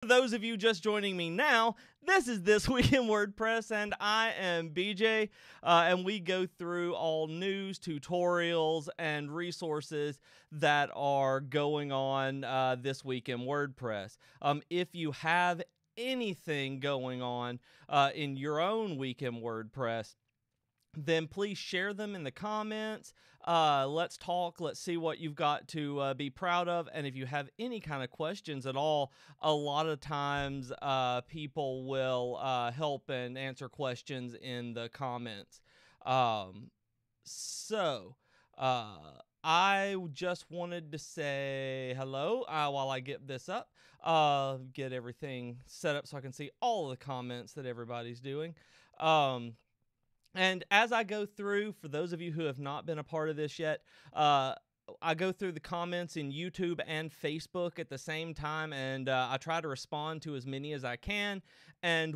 For those of you just joining me now, this is This Week in WordPress, and I am BJ, and we go through all news, tutorials, and resources that are going on this week in WordPress. If you have anything going on in your own week in WordPress, then please share them in the comments. Let's talk. Let's see what you've got to be proud of. And if you have any kind of questions at all, a lot of times people will help and answer questions in the comments. I just wanted to say hello while I get this up, get everything set up so I can see all of the comments that everybody's doing. And as I go through, for those of you who have not been a part of this yet, I go through the comments in YouTube and Facebook at the same time, and I try to respond to as many as I can, and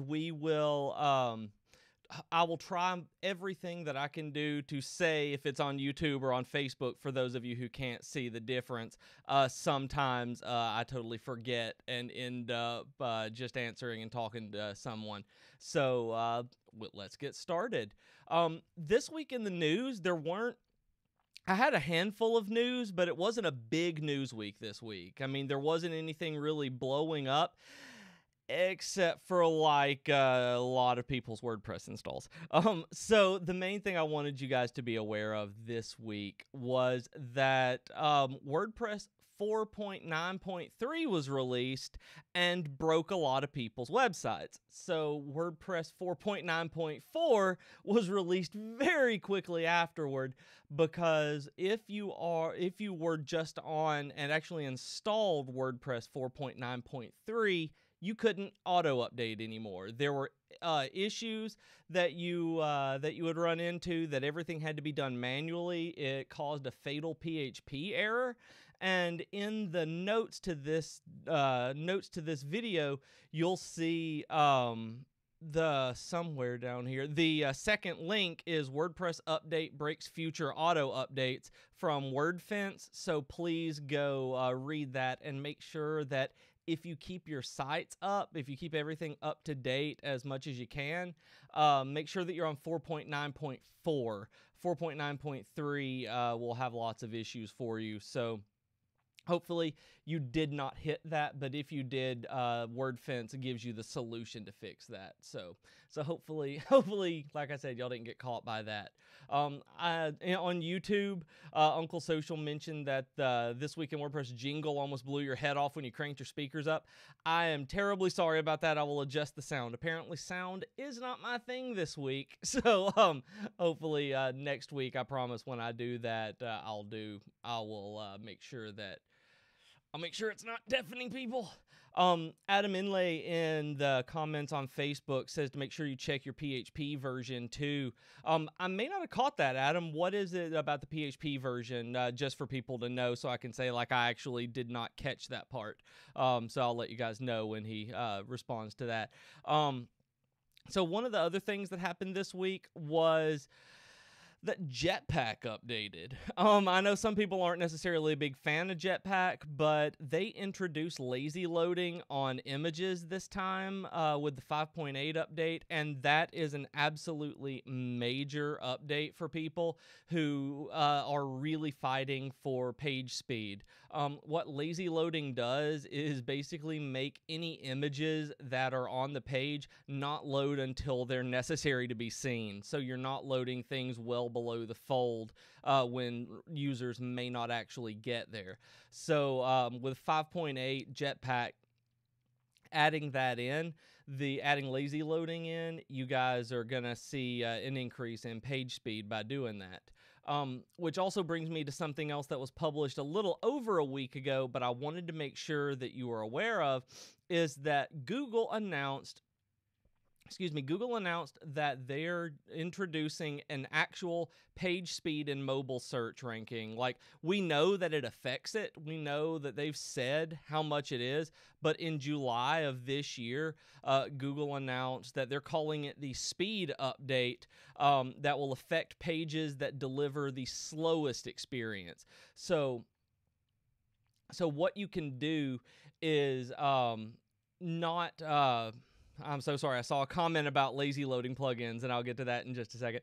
I will try everything that I can do to say if it's on YouTube or on Facebook. For those of you who can't see the difference, sometimes I totally forget and end up just answering and talking to someone. So let's get started. This week in the news, I had a handful of news, but it wasn't a big news week this week. I mean, there wasn't anything really blowing up, except for like a lot of people's WordPress installs. So the main thing I wanted you guys to be aware of this week was that WordPress 4.9.3 was released and broke a lot of people's websites. So WordPress 4.9.4 was released very quickly afterward, because if you were just on and actually installed WordPress 4.9.3, you couldn't auto update anymore. There were issues that you would run into, that everything had to be done manually. It caused a fatal PHP error. And in the notes to this video, you'll see somewhere down here, the second link is WordPress update breaks future auto updates from WordFence. So please go read that and make sure that if you keep your sites up, if you keep everything up to date as much as you can, make sure that you're on 4.9.4. 4.9.3 will have lots of issues for you. So hopefully you did not hit that, but if you did, WordFence gives you the solution to fix that. So hopefully, like I said, y'all didn't get caught by that. On YouTube, Uncle Social mentioned that This Week in WordPress jingle almost blew your head off when you cranked your speakers up. I am terribly sorry about that. I will adjust the sound. Apparently, sound is not my thing this week. So hopefully next week, I promise when I do that, I will make sure it's not deafening people. Adam Inlay in the comments on Facebook says to make sure you check your PHP version too. I may not have caught that, Adam. What is it about the PHP version, just for people to know, so I can say like I actually did not catch that part. So I'll let you guys know when he responds to that. So one of the other things that happened this week was that Jetpack updated. I know some people aren't necessarily a big fan of Jetpack, but they introduced lazy loading on images this time with the 5.8 update, and that is an absolutely major update for people who are really fighting for page speed. What lazy loading does is basically make any images that are on the page not load until they're necessary to be seen. So you're not loading things well below the fold when users may not actually get there. So with 5.8 Jetpack, adding lazy loading in, you guys are going to see an increase in page speed by doing that. Which also brings me to something else that was published a little over a week ago, but I wanted to make sure that you are aware of, is that Google announced that they're introducing an actual page speed and mobile search ranking. Like, we know that it affects it. We know that they've said how much it is, but in July of this year, Google announced that they're calling it the speed update that will affect pages that deliver the slowest experience. So what you can do is not I'm so sorry. I saw a comment about lazy loading plugins, and I'll get to that in just a second.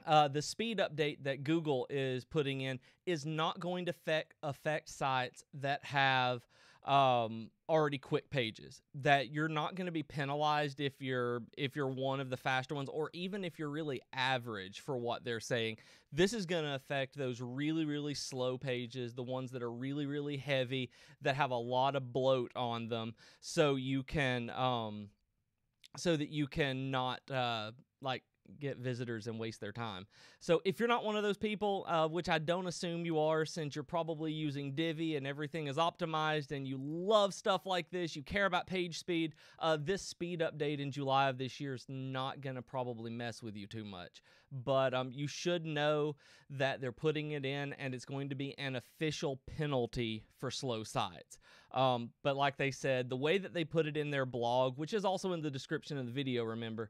The speed update that Google is putting in is not going to affect sites that have already quick pages. That you're not going to be penalized if you're one of the faster ones, or even if you're really average for what they're saying. This is going to affect those really, really slow pages, the ones that are really, really heavy, that have a lot of bloat on them, so you can so that you can not like get visitors and waste their time. So if you're not one of those people, which I don't assume you are, since you're probably using Divi and everything is optimized and you love stuff like this, you care about page speed, this speed update in July of this year is not going to probably mess with you too much. But you should know that they're putting it in, and it's going to be an official penalty for slow sites. But like they said, the way that they put it in their blog, which is also in the description of the video, remember,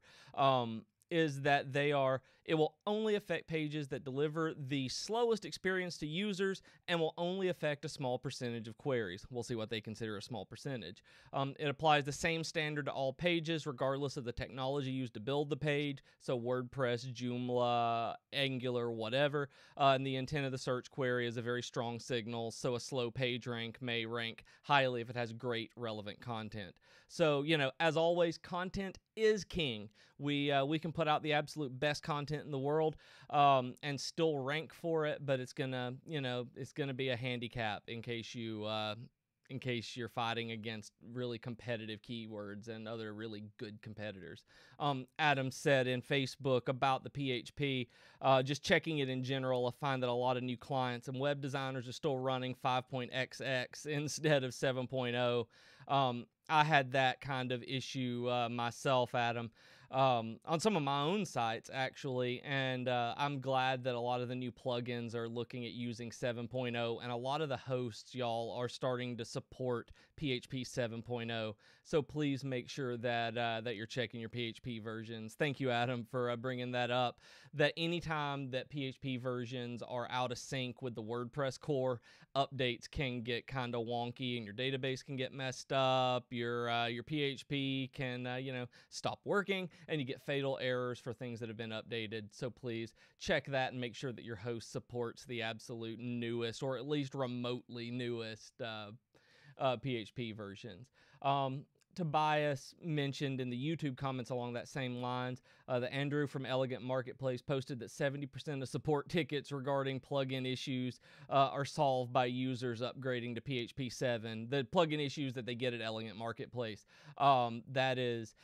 is that it will only affect pages that deliver the slowest experience to users, and will only affect a small percentage of queries. We'll see what they consider a small percentage. It applies the same standard to all pages, regardless of the technology used to build the page, so WordPress, Joomla, Angular, whatever. And the intent of the search query is a very strong signal, so a slow page rank may rank highly if it has great relevant content. So, as always, content is king. We can put out the absolute best content in the world and still rank for it, but it's gonna be a handicap in case you're fighting against really competitive keywords and other really good competitors. Adam said in Facebook about the PHP, just checking it in general, I find that a lot of new clients and web designers are still running 5.xx instead of 7.0. I had that kind of issue myself, Adam, on some of my own sites, actually, and I'm glad that a lot of the new plugins are looking at using 7.0, and a lot of the hosts, y'all, are starting to support PHP 7.0, so please make sure that you're checking your PHP versions. Thank you, Adam, for bringing that up, that anytime that PHP versions are out of sync with the WordPress core, updates can get kind of wonky, and your database can get messed up, your PHP can stop working, and you get fatal errors for things that have been updated. So please check that and make sure that your host supports the absolute newest, or at least remotely newest PHP versions. Tobias mentioned in the YouTube comments along that same lines that Andrew from Elegant Marketplace posted that 70% of support tickets regarding plugin issues are solved by users upgrading to PHP 7. The plugin issues that they get at Elegant Marketplace. That is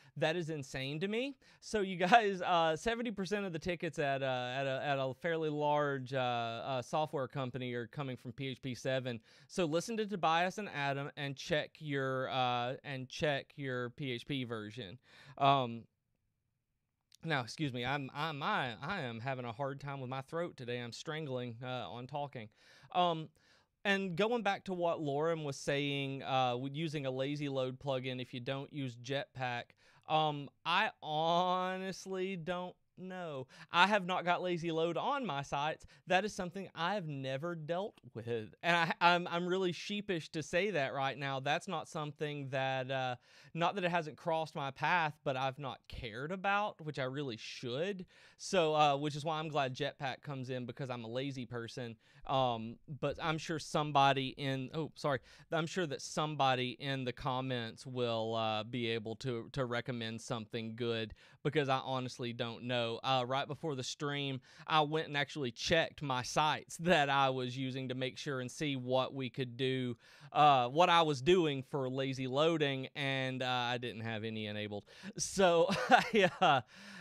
insane to me. So you guys, 70% of the tickets at a fairly large software company are coming from PHP 7. So listen to Tobias and Adam and check your PHP version. Now, excuse me, I am having a hard time with my throat today. I'm strangling on talking. And going back to what Lauren was saying, with using a lazy load plugin if you don't use Jetpack, I honestly don't know. I have not got lazy load on my sites. That is something I've never dealt with, and I'm really sheepish to say that right now. That's not something that not that it hasn't crossed my path, but I've not cared about, which I really should. So which is why I'm glad Jetpack comes in, because I'm a lazy person. But I'm sure somebody I'm sure that somebody in the comments will be able to recommend something good, because I honestly don't know. Right before the stream, I went and actually checked my sites that I was using to make sure and see what we could do, what I was doing for lazy loading, and I didn't have any enabled. So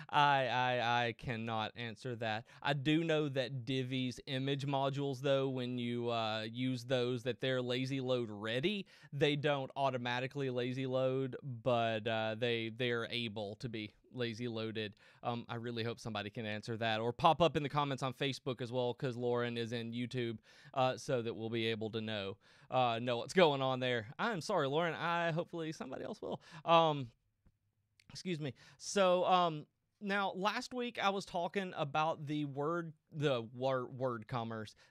I cannot answer that. I do know that Divi's image modules, though, when you use those, that they're lazy load ready. They don't automatically lazy load, but they're able to be lazy loaded. I really hope somebody can answer that, or pop up in the comments on Facebook as well, because Lauren is in YouTube, so that we'll be able to know what's going on there. I'm sorry, Lauren. Hopefully somebody else will. Excuse me. So now, last week I was talking about the WooCommerce,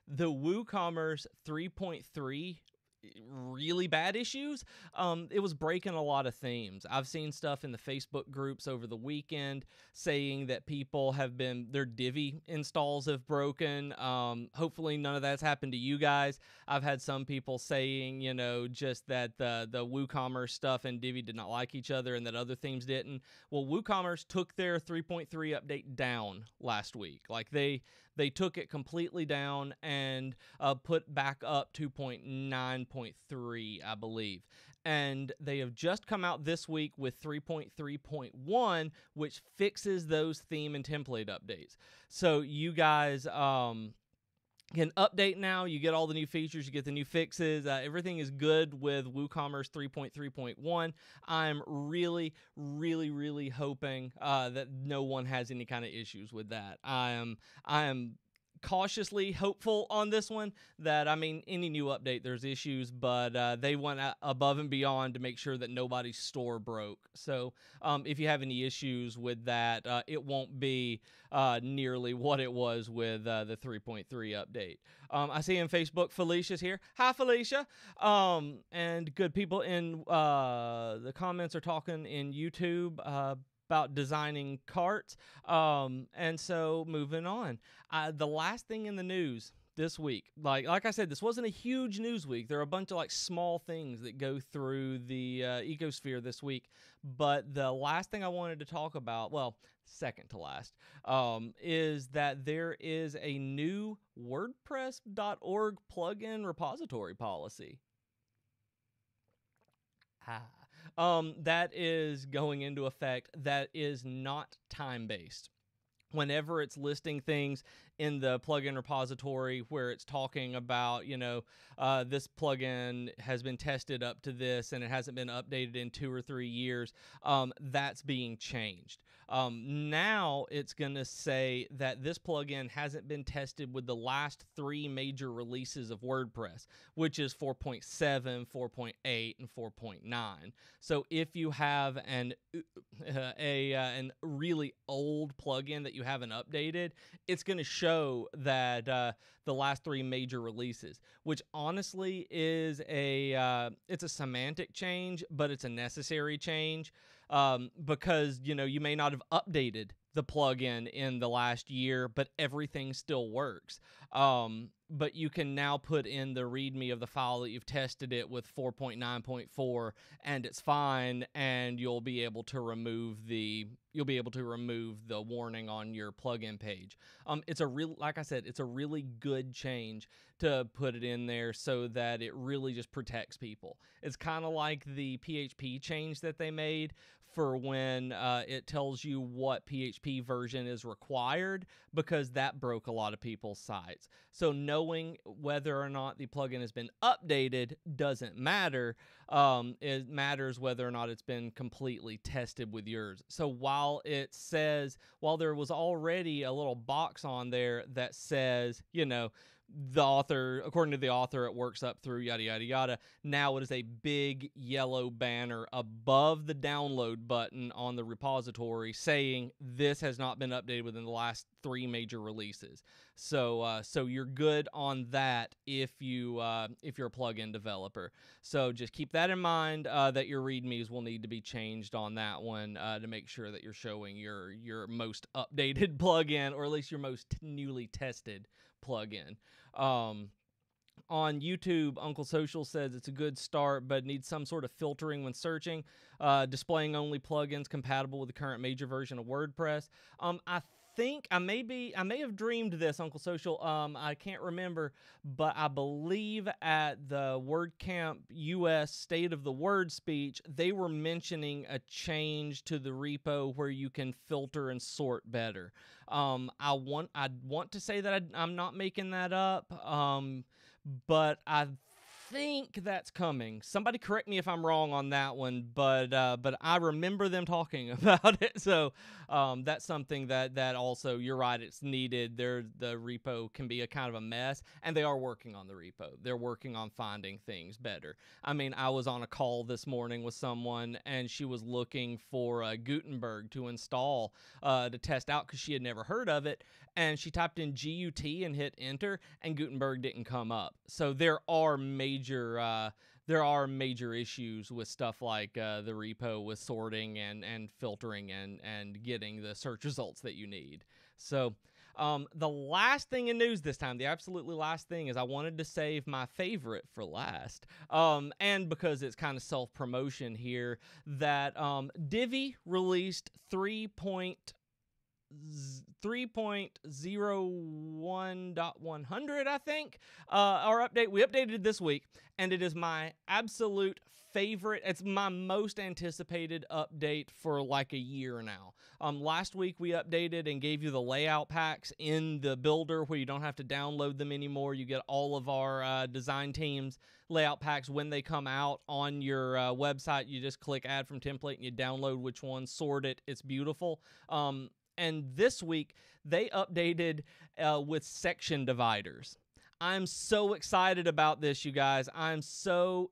the WooCommerce 3.3 really bad issues. It was breaking a lot of themes. I've seen stuff in the Facebook groups over the weekend saying that people have been, their Divi installs have broken. Hopefully none of that's happened to you guys. I've had some people saying, you know, just that the WooCommerce stuff and Divi did not like each other and that other themes didn't. Well, WooCommerce took their 3.3 update down last week. Like they took it completely down and put back up 2.9.3, I believe. And they have just come out this week with 3.3.1, which fixes those theme and template updates. So you guys can update now. You get all the new features. You get the new fixes. Everything is good with WooCommerce 3.3.1. I'm really, really, really hoping that no one has any kind of issues with that. I am cautiously hopeful on this one that, I mean, any new update, there's issues, but they went above and beyond to make sure that nobody's store broke. So if you have any issues with that, it won't be nearly what it was with the 3.3 update. I see in Facebook, Felicia's here. Hi, Felicia. And good people in the comments are talking in YouTube about designing carts. And so moving on. The last thing in the news this week, like I said, this wasn't a huge news week. There are a bunch of like small things that go through the ecosphere this week. But the last thing I wanted to talk about, well, second to last, is that there is a new WordPress.org plugin repository policy. That is going into effect. That is not time-based. Whenever it's listing things in the plugin repository where it's talking about, you know, this plugin has been tested up to this and it hasn't been updated in 2 or 3 years, that's being changed. Now it's going to say that this plugin hasn't been tested with the last 3 major releases of WordPress, which is 4.7, 4.8, and 4.9. So if you have an really old plugin that you haven't updated, it's going to show that the last 3 major releases, which honestly is it's a semantic change, but it's a necessary change. Because, you know, you may not have updated the plugin in the last year, but everything still works. But you can now put in the README of the file that you've tested it with 4.9.4, and it's fine, and you'll be able to remove the warning on your plugin page. Like I said, it's a really good change to put it in there so that it really just protects people. It's kind of like the PHP change that they made for when it tells you what PHP version is required, because that broke a lot of people's sites. So knowing whether or not the plugin has been updated doesn't matter. It matters whether or not it's been completely tested with yours. So while there was already a little box on there that says, you know, the author, according to the author, it works up through yada, yada, yada. Now it is a big yellow banner above the download button on the repository saying this has not been updated within the last 3 major releases. So you're good on that if you're a plugin developer. So just keep that in mind, that your READMEs will need to be changed on that one to make sure that you're showing your most updated plugin, or at least your most newly tested plugin. On YouTube, Uncle Social says it's a good start, but needs some sort of filtering when searching, displaying only plugins compatible with the current major version of WordPress. I think I may have dreamed this, Uncle Social. I can't remember, but I believe at the WordCamp US State of the Word speech, they were mentioning a change to the repo where you can filter and sort better. I want to say that I'm not making that up, but I think that's coming. Somebody correct me if I'm wrong on that one, but I remember them talking about it. So that's something that also, you're right, it's needed. The repo can be a kind of a mess, and they are working on the repo. They're working on finding things better. I mean, I was on a call this morning with someone, and she was looking for Gutenberg to install to test out because she had never heard of it. And she typed in GUT and hit enter, and Gutenberg didn't come up. So there are major major issues with stuff like the repo with sorting and filtering and getting the search results that you need. So the last thing in news this time, the absolutely last thing, is I wanted to save my favorite for last. And because it's kind of self-promotion here, that Divi released 3.01.100, I think, our update. We updated this week, and it is my absolute favorite. It's my most anticipated update for like a year now. Last week we updated and gave you the layout packs in the builder where you don't have to download them anymore. You get all of our design teams layout packs when they come out on your website. You just click add from template and you download which one, sort it. It's beautiful. And this week they updated with section dividers. I'm so excited about this, you guys. I'm so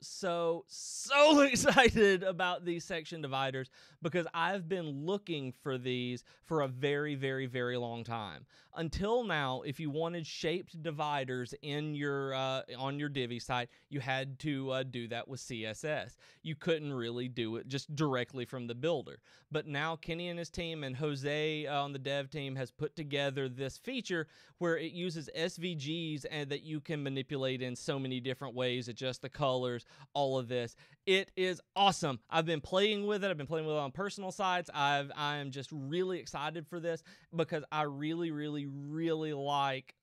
excited about these section dividers because I've been looking for these for a very, very, very long time. Until now, if you wanted shaped dividers in your on your Divi site, you had to do that with CSS. You couldn't really do it just directly from the builder. But now Kenny and his team and Jose on the dev team has put together this feature where it uses SVGs and that you can manipulate in so many different ways, adjust the colors, all of this. It is awesome. I've been playing with it. I've been playing with it on personal sites. I am just really excited for this because I really, really, really like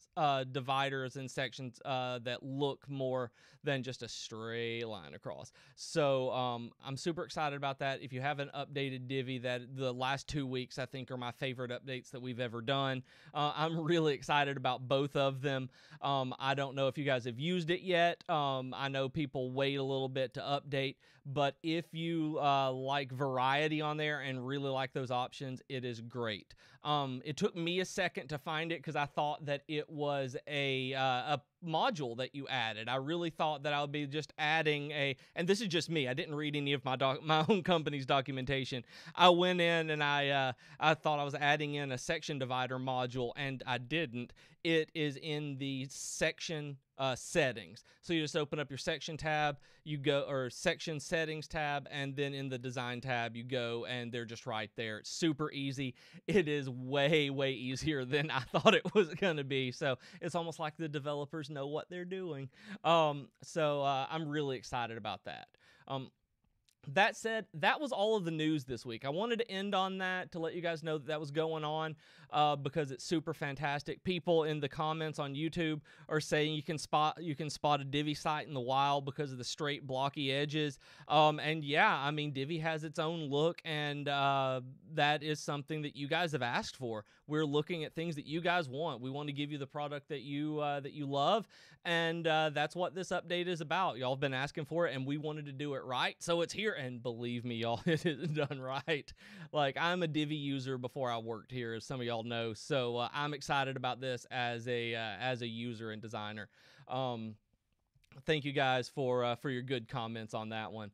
dividers and sections that look more than just a straight line across. So I'm super excited about that. If you haven't updated Divi, that the last 2 weeks I think are my favorite updates that we've ever done. I'm really excited about both of them. I don't know if you guys have used it yet. I know people wait a little bit to update, but if you like variety on there and really like those options, it is great. It took me a second to find it because I thought that it was a module that you added. I really thought that I would be just adding and this is just me. I didn't read any of my own company's documentation. I went in and I thought I was adding in a section divider module, and I didn't. It is in the section settings. So you just open up your section tab, you go, or section settings tab, and then in the design tab you go, and they're just right there. It's super easy. It is way, way easier than I thought it was going to be. So it's almost like the developers know what they're doing. So I'm really excited about that. That said, that was all of the news this week. I wanted to end on that to let you guys know that that was going on because it's super fantastic. People in the comments on YouTube are saying you can spot a Divi site in the wild because of the straight blocky edges. And yeah, I mean, Divi has its own look, and that is something that you guys have asked for. We're looking at things that you guys want. We want to give you the product that you love, and that's what this update is about. Y'all have been asking for it, and we wanted to do it right, so it's here. And believe me, y'all, it is done right. Like, I'm a Divi user before I worked here, as some of y'all know, so I'm excited about this as a user and designer. Thank you guys for your good comments on that one.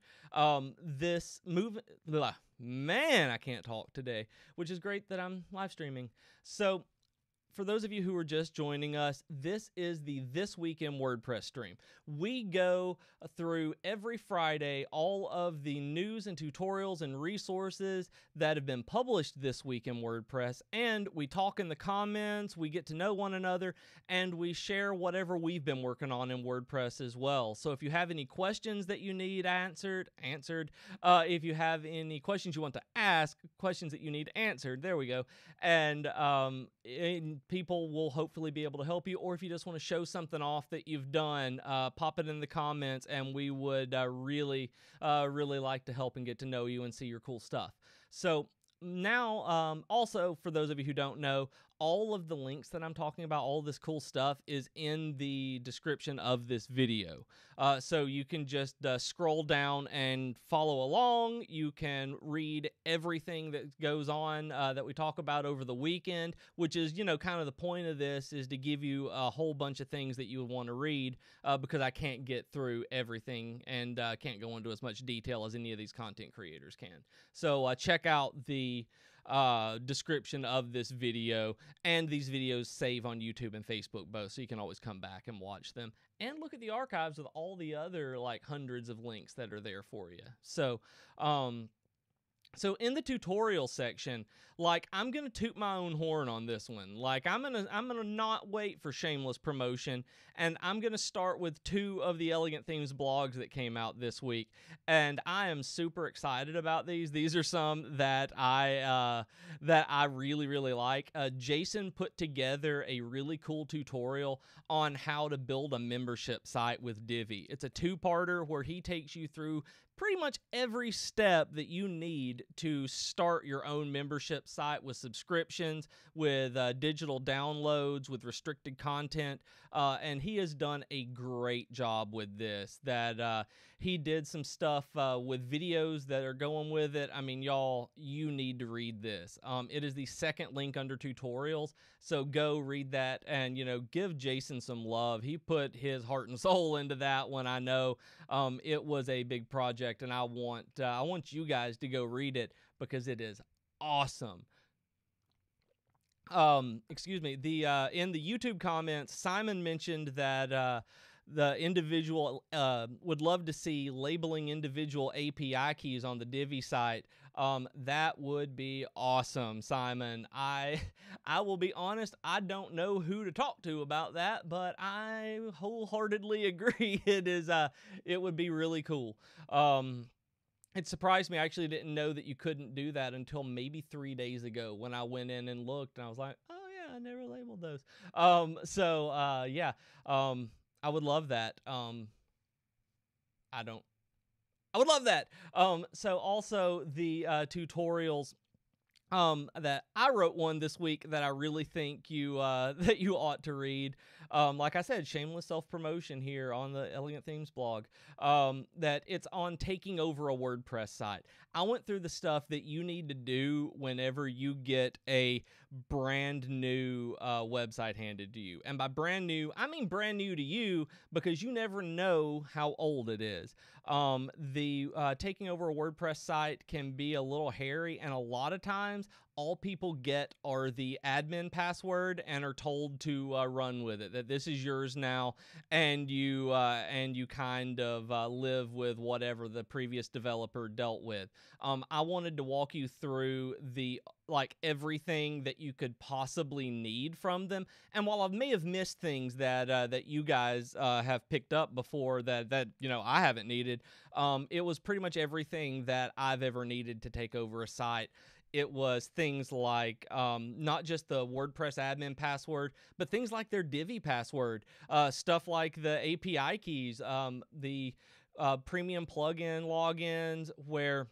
This move, man, I can't talk today, which is great that I'm live streaming. So, for those of you who are just joining us, this is the This Week in WordPress stream. We go through every Friday all of the news and tutorials and resources that have been published this week in WordPress, and we talk in the comments, we get to know one another, and we share whatever we've been working on in WordPress as well. So if you have any questions that you need answered. If you have any questions you want to ask, questions that you need answered, there we go. And people will hopefully be able to help you, or if you just want to show something off that you've done, pop it in the comments, and we would really like to help and get to know you and see your cool stuff. So now, also, for those of you who don't know, all of the links that I'm talking about, all this cool stuff, is in the description of this video. So you can just scroll down and follow along. You can read everything that goes on that we talk about over the weekend, which is, kind of the point of this, is to give you a whole bunch of things that you would want to read because I can't get through everything and can't go into as much detail as any of these content creators can. So check out the description of this video, and these videos save on YouTube and Facebook both, so you can always come back and watch them and look at the archives with all the other like hundreds of links that are there for you. So in the tutorial section, like, I'm going to toot my own horn on this one. Like, I'm going to not wait for shameless promotion, and I'm going to start with 2 of the Elegant Themes blogs that came out this week. And I am super excited about these. These are some that I really, really like. Jason put together a really cool tutorial on how to build a membership site with Divi. It's a 2-parter where he takes you through pretty much every step that you need to start your own membership site with subscriptions, with digital downloads, with restricted content, and he has done a great job with this. He did some stuff with videos that are going with it. I mean, y'all, you need to read this. It is the 2nd link under tutorials, so go read that and, give Jason some love. He put his heart and soul into that one. I know it was a big project, and I want you guys to go read it because it is awesome. Excuse me. In the YouTube comments, Simon mentioned that the individual would love to see labeling individual API keys on the Divi site. That would be awesome, Simon. I will be honest, I don't know who to talk to about that, but I wholeheartedly agree. It would be really cool. It surprised me. I actually didn't know that you couldn't do that until maybe 3 days ago when I went in and looked, and I was like, oh yeah, I never labeled those. I would love that. I would love that. So also the tutorials. That I wrote one this week that I really think you that you ought to read. Like I said, shameless self-promotion here on the Elegant Themes blog. That it's on taking over a WordPress site. I went through the stuff that you need to do whenever you get a brand new website handed to you. And by brand new, I mean brand new to you, because you never know how old it is. Taking over a WordPress site can be a little hairy, and a lot of times all people get are the admin password and are told to run with it, that this is yours now, and you kind of live with whatever the previous developer dealt with. I wanted to walk you through everything that you could possibly need from them, and while I may have missed things that you guys have picked up before that I haven't needed, it was pretty much everything that I've ever needed to take over a site. It was things like not just the WordPress admin password, but things like their Divi password, stuff like the API keys, the premium plugin logins, where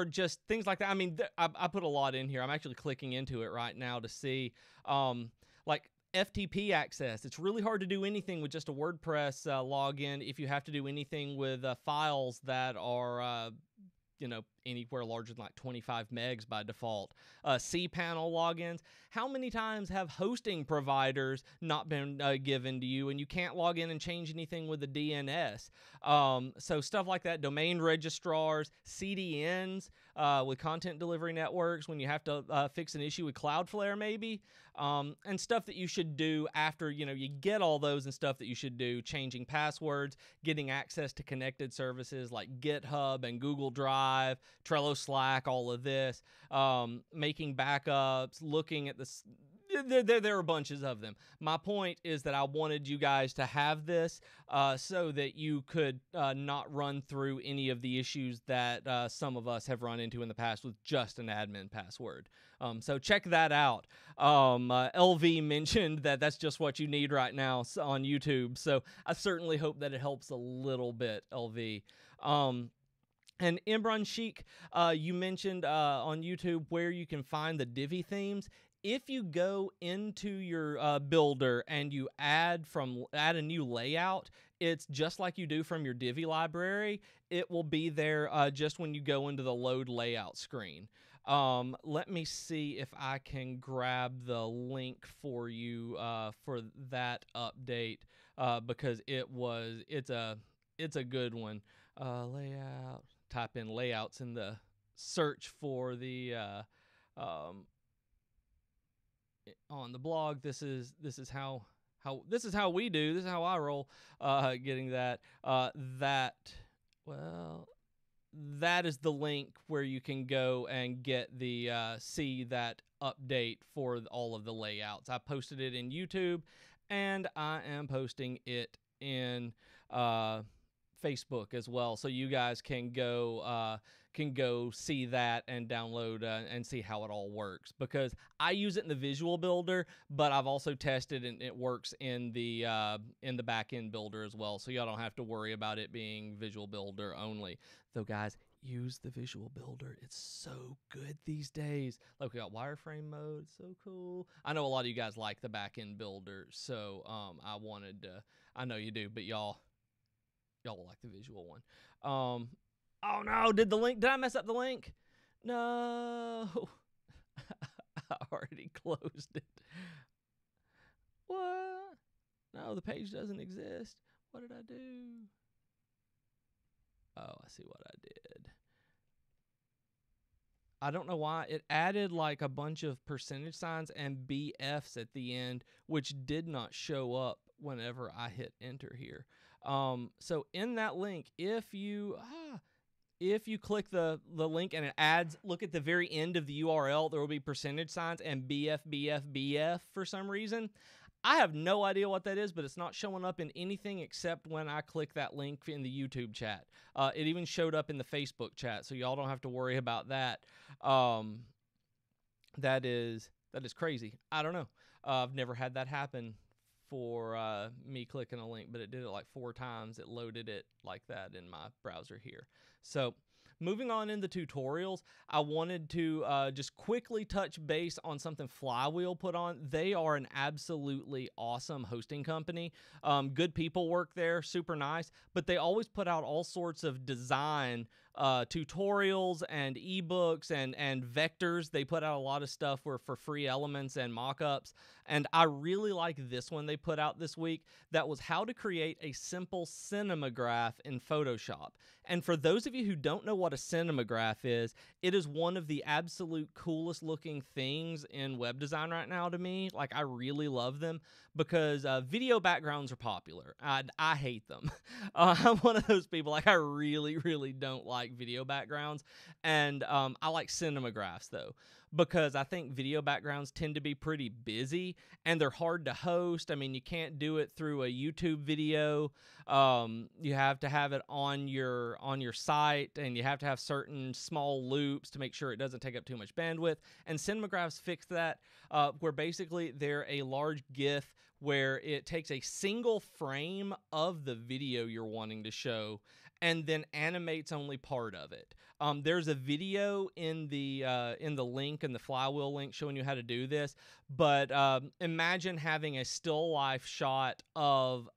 just things like that. I mean, I put a lot in here. I'm actually clicking into it right now to see, like FTP access. It's really hard to do anything with just a WordPress login if you have to do anything with files that are anywhere larger than like 25 megs by default. cPanel logins. How many times have hosting providers not been given to you, and you can't log in and change anything with the DNS? So stuff like that. Domain registrars, CDNs with content delivery networks when you have to fix an issue with Cloudflare maybe, and stuff that you should do after you get all those, and stuff that you should do: changing passwords, getting access to connected services like GitHub and Google Drive, Trello, Slack, all of this, making backups, looking at this. There are bunches of them. My point is that I wanted you guys to have this so that you could not run through any of the issues that some of us have run into in the past with just an admin password. So check that out. LV mentioned that that's just what you need right now on YouTube. So I certainly hope that it helps a little bit, LV. And Imran Sheikh, you mentioned on YouTube where you can find the Divi themes. If you go into your builder and you add a new layout, it's just like you do from your Divi library. It will be there just when you go into the load layout screen. Let me see if I can grab the link for you for that update because it's a good one. Layout. Type in layouts in the search for the on the blog. This is how this is how we do. This is how I roll. Getting that well, that is the link where you can go and get the see that update for all of the layouts. I posted it in YouTube, and I am posting it in Facebook as well, so you guys can go see that and download and see how it all works, because I use it in the visual builder, but I've also tested and it works in the back end builder as well, so y'all don't have to worry about it being visual builder only. Though, guys, use the visual builder. It's so good these days. Like, we got wireframe mode. It's so cool. I know a lot of you guys like the back end builder, so I wanted to, I know you do, but y'all will like the visual one. Oh no, did I mess up the link? No. I already closed it. What? No, the page doesn't exist. What did I do? Oh, I see what I did. I don't know why. It added like a bunch of percentage signs and BFs at the end, which did not show up whenever I hit enter here. So in that link, if you click the link and it adds, look at the very end of the URL, there will be percentage signs and BF for some reason. I have no idea what that is, but it's not showing up in anything except when I click that link in the YouTube chat. It even showed up in the Facebook chat, so y'all don't have to worry about that. That is crazy. I don't know. I've never had that happen for me clicking a link, but it did it like 4 times. It loaded it like that in my browser here. So moving on in the tutorials, I wanted to just quickly touch base on something Flywheel put on. They are an absolutely awesome hosting company. Good people work there, super nice, but they always put out all sorts of design tutorials and ebooks and vectors. They put out a lot of stuff for free elements and mockups. And I really like this one they put out this week. That was how to create a simple cinematograph in Photoshop. And for those of you who don't know what a cinematograph is, it is one of the absolute coolest looking things in web design right now to me. Like, I really love them because video backgrounds are popular. I hate them. I'm one of those people, like, I really, really don't like video backgrounds. And I like cinemagraphs, though, because I think video backgrounds tend to be pretty busy and they're hard to host. I mean, you can't do it through a YouTube video. You have to have it on your site, and you have to have certain small loops to make sure it doesn't take up too much bandwidth. And cinemagraphs fix that, where basically they're a large GIF where it takes a single frame of the video you're wanting to show and then animates only part of it. There's a video in the link, in the Flywheel link, showing you how to do this. But imagine having a still life shot of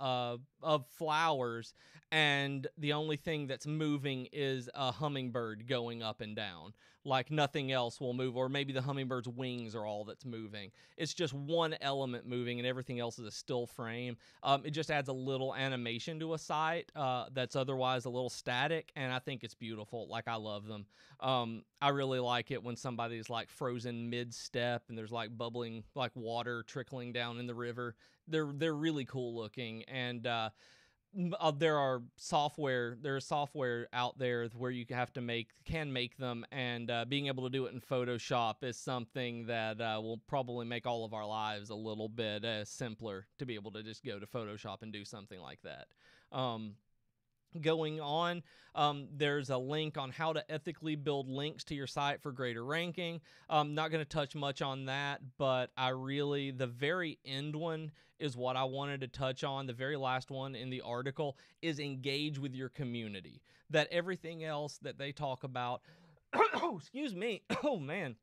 flowers, and the only thing that's moving is a hummingbird going up and down. Like, nothing else will move, or maybe the hummingbird's wings are all that's moving. It's just one element moving, and everything else is a still frame. It just adds a little animation to a site that's otherwise a little static, and I think it's beautiful. Like, I love them. I really like it when somebody's like frozen mid-step and there's like bubbling, like water trickling down in the river. They're really cool looking, and there's software out there where you can make them, and being able to do it in Photoshop is something that will probably make all of our lives a little bit simpler, to be able to just go to Photoshop and do something like that. Going on, there's a link on how to ethically build links to your site for greater ranking. I'm not going to touch much on that, but the very end one is what I wanted to touch on. The very last one in the article is engage with your community. That everything else that they talk about, excuse me, oh man,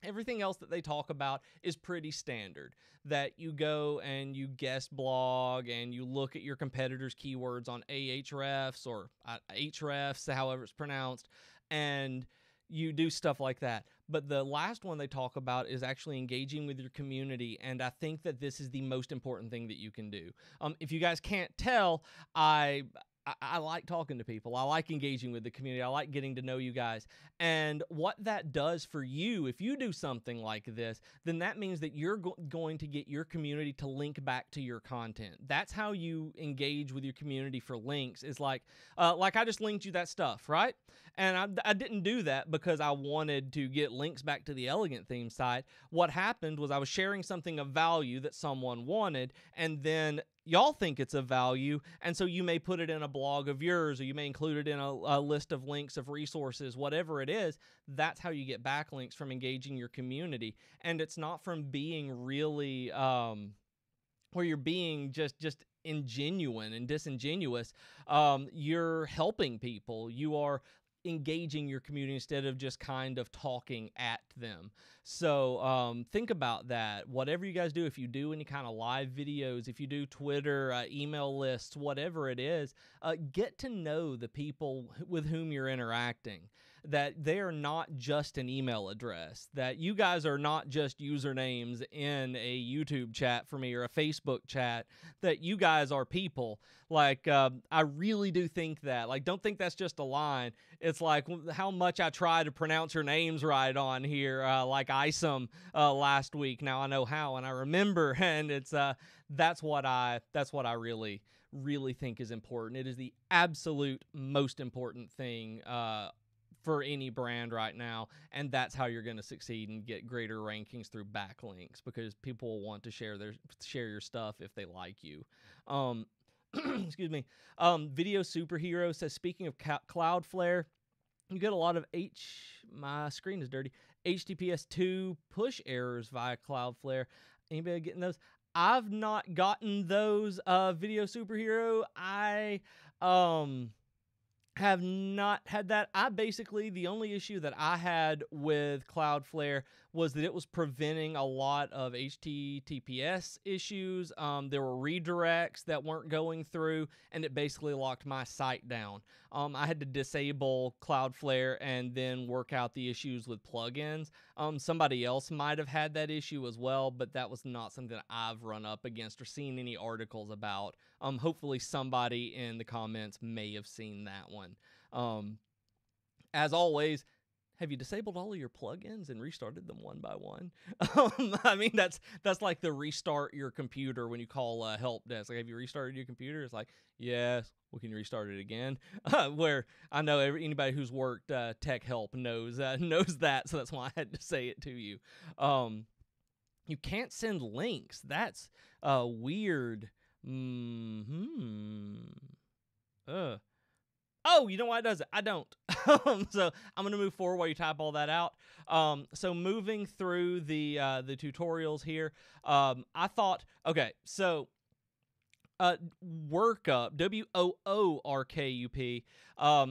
everything else that they talk about is pretty standard. That you go and you guest blog and you look at your competitors' keywords on Ahrefs or Hrefs, however it's pronounced, and you do stuff like that. But the last one they talk about is actually engaging with your community, and I think that this is the most important thing that you can do. If you guys can't tell, I I like talking to people. I like engaging with the community. I like getting to know you guys. And what that does for you, if you do something like this, then that means that you're going to get your community to link back to your content. That's how you engage with your community for links, is like I just linked you that stuff, right? And I didn't do that because I wanted to get links back to the Elegant Theme site. What happened was I was sharing something of value that someone wanted, and then y'all think it's of value, and so you may put it in a blog of yours, or you may include it in a list of links of resources, whatever it is. That's how you get backlinks from engaging your community. And it's not from being really where you're being just ingenuine and disingenuous. You're helping people. You are engaging your community instead of just kind of talking at them. So think about that. Whatever you guys do, if you do any kind of live videos, if you do Twitter, email lists, whatever it is, get to know the people with whom you're interacting. That they are not just an email address, that you guys are not just usernames in a YouTube chat for me or a Facebook chat, that you guys are people. Like, I really do think that. Like, don't think that's just a line. It's like how much I try to pronounce your names right on here, like Isom last week. Now I know how and I remember, and it's that's what I really think is important. It is the absolute most important thing for any brand right now, and that's how you're going to succeed and get greater rankings through backlinks, because people will want to share your stuff if they like you. Excuse me. Video Superhero says, speaking of Cloudflare, you get a lot of my screen is dirty, HTTPS 2 push errors via Cloudflare. Anybody getting those? I've not gotten those, Video Superhero. I have not had that. The only issue that I had with Cloudflare was that it was preventing a lot of HTTPS issues. There were redirects that weren't going through, and it basically locked my site down. I had to disable Cloudflare and then work out the issues with plugins. Somebody else might have had that issue as well, but that was not something that I've run up against or seen any articles about. Hopefully somebody in the comments may have seen that one. As always, have you disabled all of your plugins and restarted them one by one? I mean, that's like the restart your computer when you call a help desk. Like, have you restarted your computer? It's like, yes. Well, can you restart it again? Where I know anybody who's worked tech help knows that, so that's why I had to say it to you. You can't send links. That's weird. Oh, you know why it does it? I don't. So I'm going to move forward while you type all that out. So moving through the tutorials here, I thought, okay, so Workup, WOORKUP,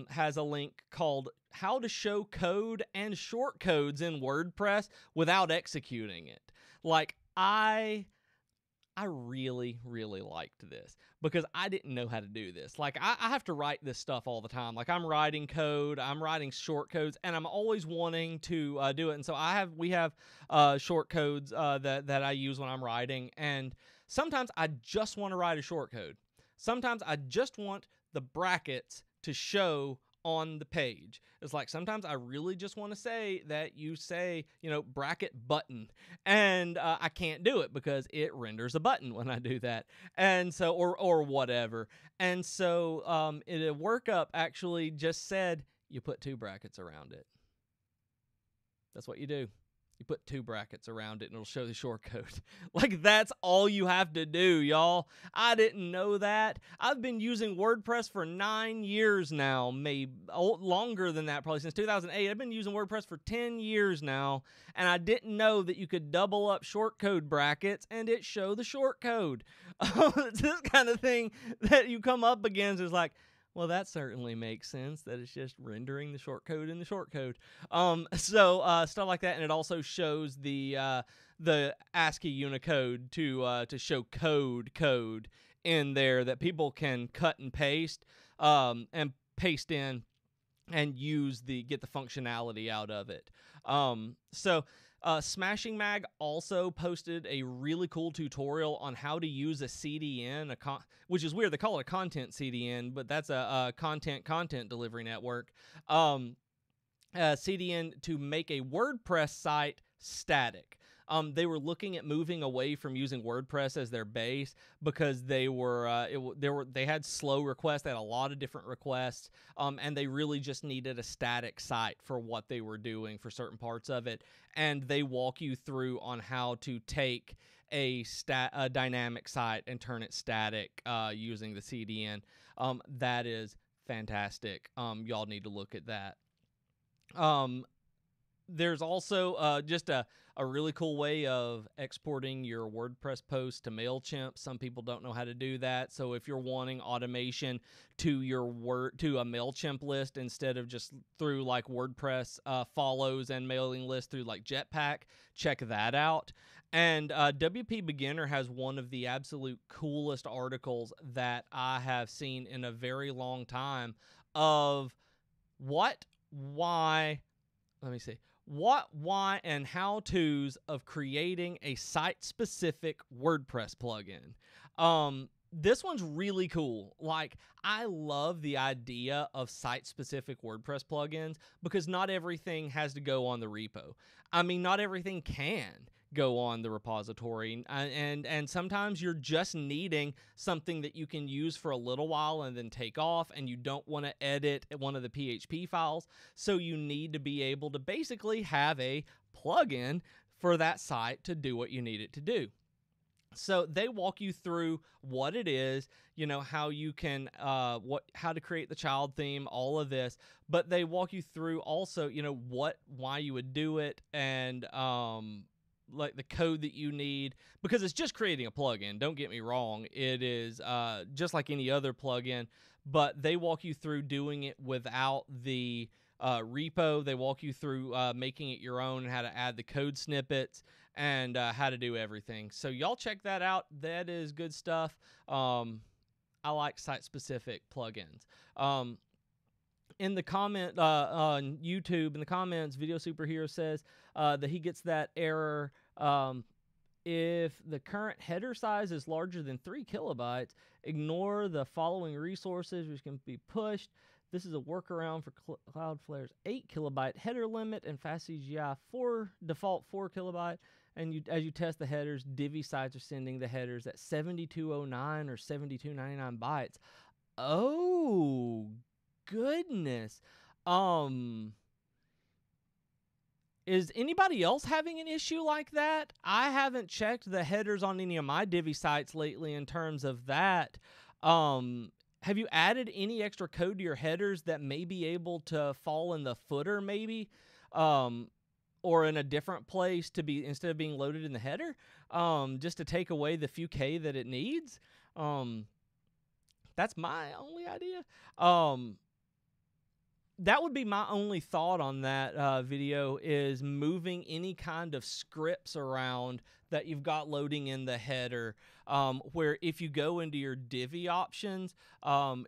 has a link called How to Show Code and Shortcodes in WordPress Without Executing It. Like, I really, really liked this because I didn't know how to do this. Like, I have to write this stuff all the time. Like, I'm writing code, I'm writing short codes, and I'm always wanting to do it. And so we have short codes that I use when I'm writing. And sometimes I just want to write a short code. Sometimes I just want the brackets to show on the page. It's like sometimes I really just want to say that you say, bracket button, and I can't do it because it renders a button when I do that, and so or whatever. And so Workup actually just said you put 2 brackets around it. That's what you do. You put 2 brackets around it and it'll show the shortcode. Like, that's all you have to do, y'all. I didn't know that. I've been using WordPress for 9 years now, maybe longer than that, probably since 2008. I've been using WordPress for 10 years now, and I didn't know that you could double up shortcode brackets and it show the shortcode. It's this kind of thing that you come up against is like, well, that certainly makes sense, that it's just rendering the shortcode in the shortcode. So stuff like that, and it also shows the ASCII Unicode to show code in there that people can cut and paste in and get the functionality out of it. Smashing Mag also posted a really cool tutorial on how to use a CDN, which is weird. They call it a content CDN, but that's a content delivery network. CDN to make a WordPress site static. They were looking at moving away from using WordPress as their base because they had slow requests. They had a lot of different requests, and they really just needed a static site for what they were doing for certain parts of it. And they walk you through on how to take a dynamic site and turn it static using the CDN. That is fantastic. Y'all need to look at that. There's also just a really cool way of exporting your WordPress posts to MailChimp. Some people don't know how to do that. So if you're wanting automation to a MailChimp list instead of just through like WordPress follows and mailing lists through like Jetpack, check that out. And WP Beginner has one of the absolute coolest articles that I have seen in a very long time of what, why, and how-tos of creating a site-specific WordPress plugin. This one's really cool. Like, I love the idea of site-specific WordPress plugins because not everything has to go on the repo. I mean, not everything can go on the repository, and sometimes you're just needing something that you can use for a little while and then take off, and you don't want to edit one of the PHP files, so you need to be able to basically have a plugin for that site to do what you need it to do. So they walk you through what it is, how you can, how to create the child theme, all of this, but they walk you through also, why you would do it, and like the code that you need, because it's just creating a plugin. Don't get me wrong. It is just like any other plugin, but they walk you through doing it without the repo. They walk you through making it your own, how to add the code snippets, and how to do everything. So y'all check that out. That is good stuff. I like site-specific plugins. In the comment on YouTube, in the comments, Video Superhero says that he gets that error. If the current header size is larger than 3 kilobytes, ignore the following resources which can be pushed. This is a workaround for Cloudflare's 8 kilobyte header limit and FastCGI default 4 kilobyte. And as you test the headers, Divi sites are sending the headers at 7209 or 7299 bytes. Oh, goodness. Is anybody else having an issue like that? I haven't checked the headers on any of my Divi sites lately in terms of that. Have you added any extra code to your headers that may be able to fall in the footer maybe? Or in a different place to be, instead of being loaded in the header, just to take away the few K that it needs? That's my only idea. That would be my only thought on that video, is moving any kind of scripts around that you've got loading in the header, where if you go into your Divi options,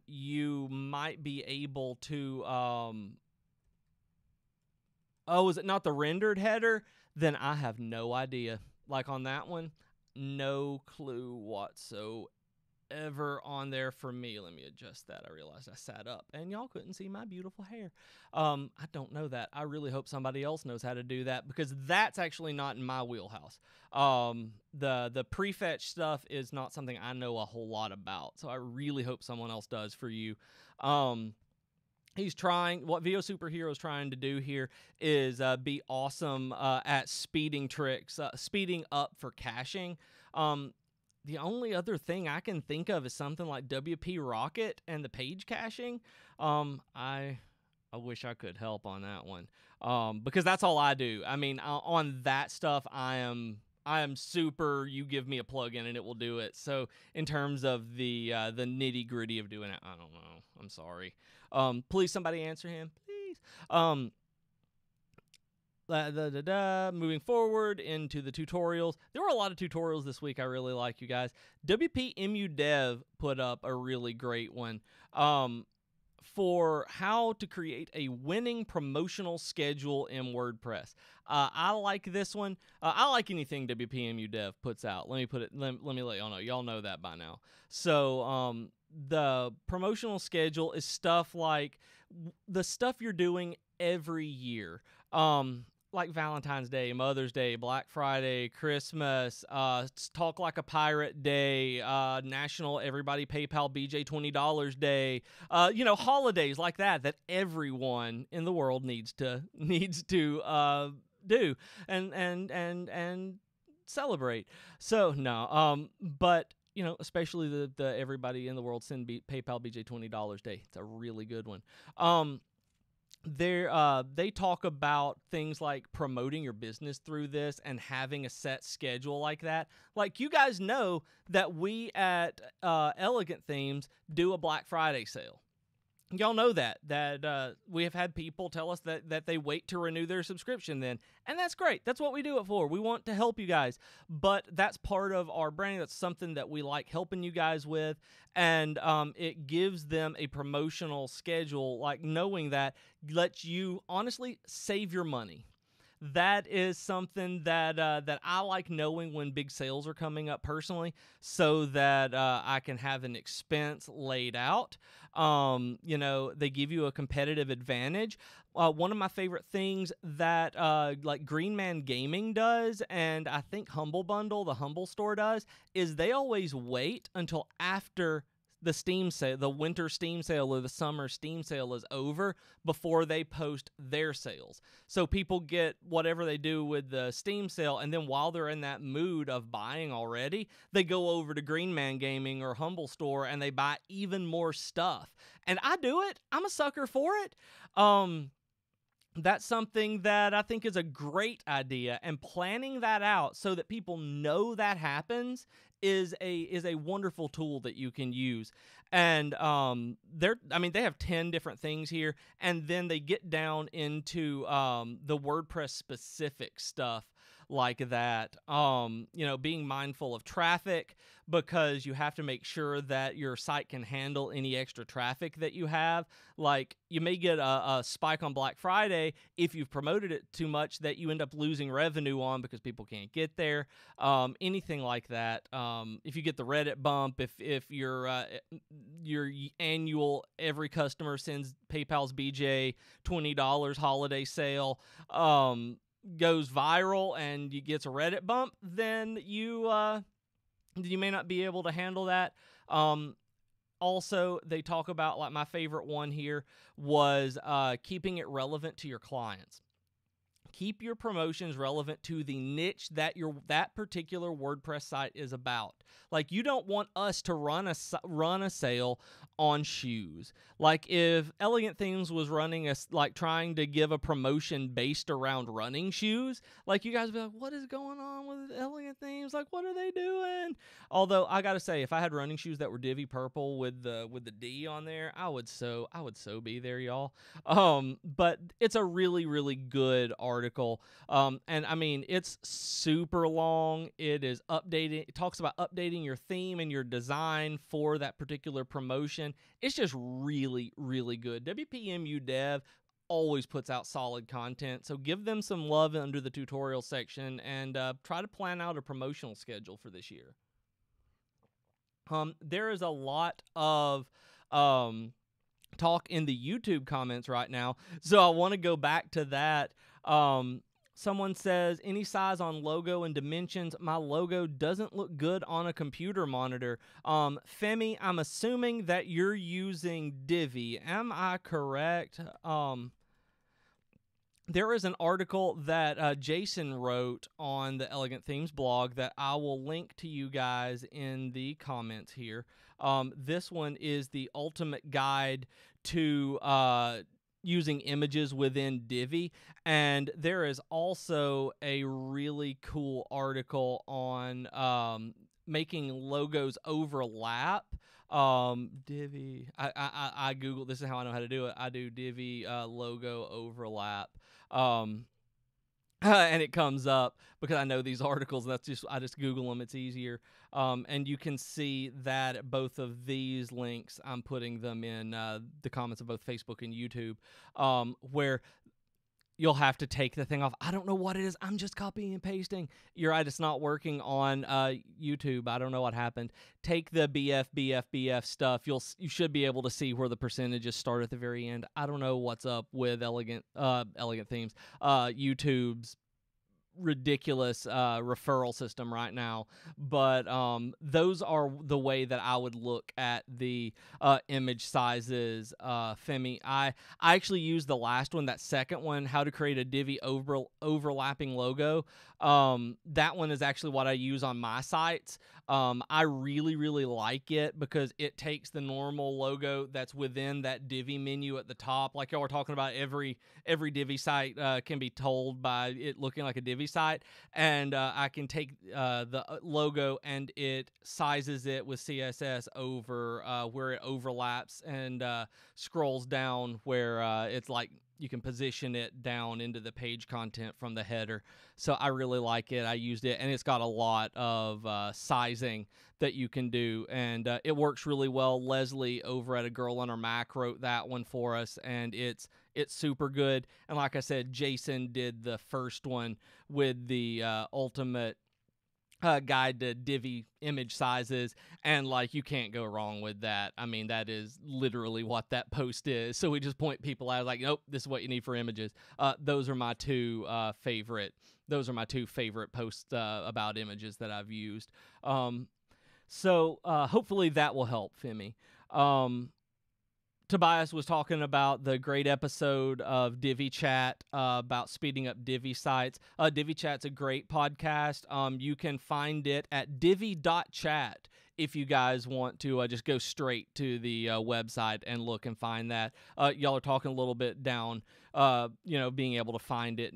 you might be able to, oh, is it not the rendered header? Then I have no idea. Like on that one, no clue whatsoever on there for me. Let me adjust that. I realized I sat up and y'all couldn't see my beautiful hair. I don't know that. I really hope somebody else knows how to do that, because that's actually not in my wheelhouse. The prefetch stuff is not something I know a whole lot about, so I really hope someone else does for you. He's trying, what Video Superhero is trying to do here is be awesome at speeding up for caching. The only other thing I can think of is something like WP Rocket and the page caching. I wish I could help on that one, because that's all I do. I mean, on that stuff, I am super, you give me a plugin and it will do it. So in terms of the nitty gritty of doing it, I don't know. I'm sorry. Please, somebody answer him, please. Moving forward into the tutorials. There were a lot of tutorials this week I really like, you guys. WP MU Dev put up a really great one. for how to create a winning promotional schedule in WordPress. I like this one. I like anything WPMU Dev puts out. Let me let y'all know. Y'all know that by now. So the promotional schedule is stuff like the stuff you're doing every year. Like Valentine's Day, Mother's Day, Black Friday, Christmas, Talk Like a Pirate Day, National Everybody PayPal BJ $20 Day, holidays like that everyone in the world needs to do and celebrate. So no, but especially the everybody in the world send PayPal BJ $20 Day. It's a really good one. They talk about things like promoting your business through this and having a set schedule like that. Like, you guys know that we at Elegant Themes do a Black Friday sale. Y'all know that we have had people tell us that they wait to renew their subscription then, and that's great. That's what we do it for. We want to help you guys, but that's part of our branding. That's something that we like helping you guys with, and it gives them a promotional schedule, like knowing that lets you honestly save your money. That is something that I like knowing when big sales are coming up personally, so that I can have an expense laid out. They give you a competitive advantage. One of my favorite things that like Green Man Gaming does, and I think Humble Bundle, the Humble Store does, is they always wait until after the Steam sale, the winter Steam sale or the summer Steam sale is over before they post their sales. So people get whatever they do with the Steam sale, and then while they're in that mood of buying already, they go over to Green Man Gaming or Humble Store and they buy even more stuff. And I do it. I'm a sucker for it. That's something that I think is a great idea, and planning that out so that people know that happens is a wonderful tool that you can use. And they have 10 different things here, and then they get down into the WordPress specific stuff like that. Being mindful of traffic, because you have to make sure that your site can handle any extra traffic that you have. Like, you may get a spike on Black Friday if you've promoted it too much that you end up losing revenue on because people can't get there. Anything like that. If you get the Reddit bump, if your annual every customer sends PayPal's BJ $20 holiday sale goes viral and you gets a Reddit bump, then you may not be able to handle that. Also, they talk about, like, my favorite one here was keeping it relevant to your clients. Keep your promotions relevant to the niche that that particular WordPress site is about. Like, you don't want us to run a sale on shoes. Like, if Elegant Themes was running trying to give a promotion based around running shoes, like, you guys would be like, what is going on with Elegant Themes? Like, what are they doing? Although, I gotta say, if I had running shoes that were Divi purple with the D on there, I would so be there, y'all. But it's a really, really good article. And I mean, it's super long. It is updating. It talks about updating your theme and your design for that particular promotion. It's just really, really good. WPMU Dev always puts out solid content, so give them some love under the tutorial section and try to plan out a promotional schedule for this year. There is a lot of talk in the YouTube comments right now, so I want to go back to that. Someone says, any size on logo and dimensions. My logo doesn't look good on a computer monitor. Femi, I'm assuming that you're using Divi. Am I correct? There is an article that Jason wrote on the Elegant Themes blog that I will link to you guys in the comments here. This one is the ultimate guide to using images within Divi, and there is also a really cool article on making logos overlap. Divi, I Google, this is how I know how to do it. I do Divi logo overlap. and it comes up because I know these articles. I just Google them. It's easier. And you can see that both of these links, I'm putting them in the comments of both Facebook and YouTube, where you'll have to take the thing off. I don't know what it is. I'm just copying and pasting. You're right. It's not working on YouTube. I don't know what happened. Take the BF stuff. You should be able to see where the percentages start at the very end. I don't know what's up with Elegant Themes. YouTube's ridiculous referral system right now, but those are the way that I would look at the image sizes. Femi, I actually used the last one, that second one, how to create a Divi overlapping logo. That one is actually what I use on my sites. I really like it because it takes the normal logo that's within that Divi menu at the top, like y'all were talking about. Every Divi site can be told by it looking like a Divi site, and I can take the logo and it sizes it with CSS over where it overlaps and scrolls down where it's like you can position it down into the page content from the header. So I really like it. I used it, and it's got a lot of sizing that you can do, and it works really well. Leslie over at A Girl on Her Mac wrote that one for us, and it's super good. And like I said, Jason did the first one with the ultimate guide to Divi image sizes, and like you can't go wrong with that. I mean, that is literally what that post is. So we just point people out like, nope, this is what you need for images. Those are my two favorite posts about images that I've used. So hopefully that will help, Femi. Tobias was talking about the great episode of Divi Chat about speeding up Divi sites. Divi Chat's a great podcast. You can find it at divi.chat if you guys want to just go straight to the website and look and find that. Y'all are talking a little bit down, being able to find it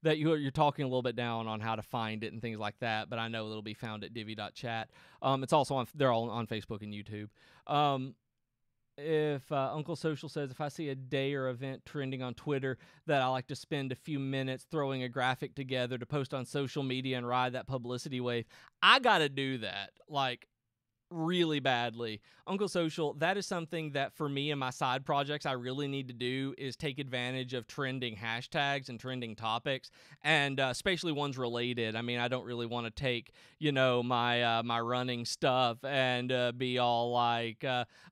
that you're talking a little bit down on how to find it and things like that, but I know it'll be found at divi.chat. It's also they're all on Facebook and YouTube. If Uncle Social says, if I see a day or event trending on Twitter that I like to spend a few minutes throwing a graphic together to post on social media and ride that publicity wave, I got to do that. Like, really badly. Uncle Social, that is something that for me and my side projects I really need to do, is take advantage of trending hashtags and trending topics, and especially ones related. I mean, I don't really want to take, my running stuff and be all like,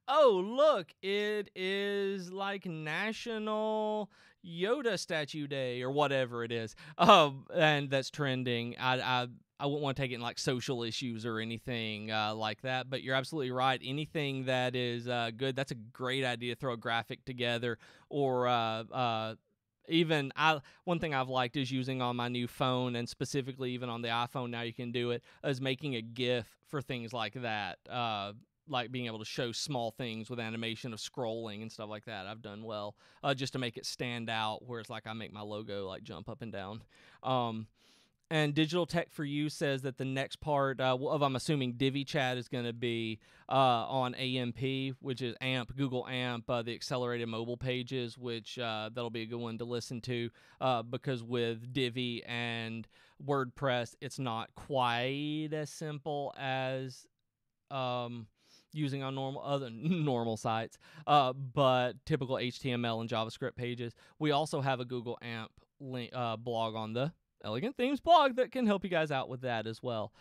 oh, look, it is like National Yoda Statue Day or whatever it is, and that's trending. I wouldn't want to take it in like social issues or anything like that, but you're absolutely right. Anything that is good, that's a great idea to throw a graphic together, or one thing I've liked is using on my new phone, and specifically even on the iPhone now you can do it, is making a GIF for things like that. Like being able to show small things with animation of scrolling and stuff like that. I've done well just to make it stand out, where it's like I make my logo like jump up and down. And Digital Tech for You says that the next part of, I'm assuming, Divi Chat is going to be on AMP, which is AMP, Google AMP, the accelerated mobile pages, which that'll be a good one to listen to because with Divi and WordPress, it's not quite as simple as using on normal sites, but typical HTML and JavaScript pages. We also have a Google AMP blog on the Elegant Themes blog that can help you guys out with that as well.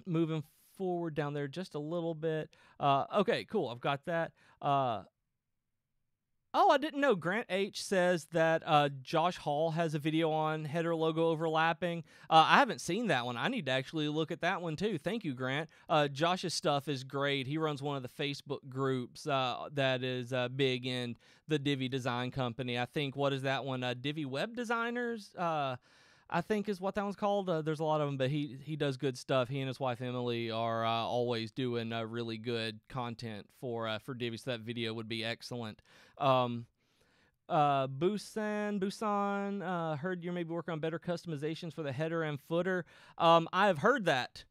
Moving forward down there just a little bit. Okay, cool. I've got that. Oh, I didn't know. Grant H says that Josh Hall has a video on header logo overlapping. I haven't seen that one. I need to actually look at that one too. Thank you, Grant. Josh's stuff is great. He runs one of the Facebook groups that is big in the Divi design company. I think, what is that one? Divi Web Designers, I think is what that one's called. There's a lot of them, but he does good stuff. He and his wife Emily are always doing really good content for Divi, so that video would be excellent. Busan, heard you're maybe working on better customizations for the header and footer. I have heard that.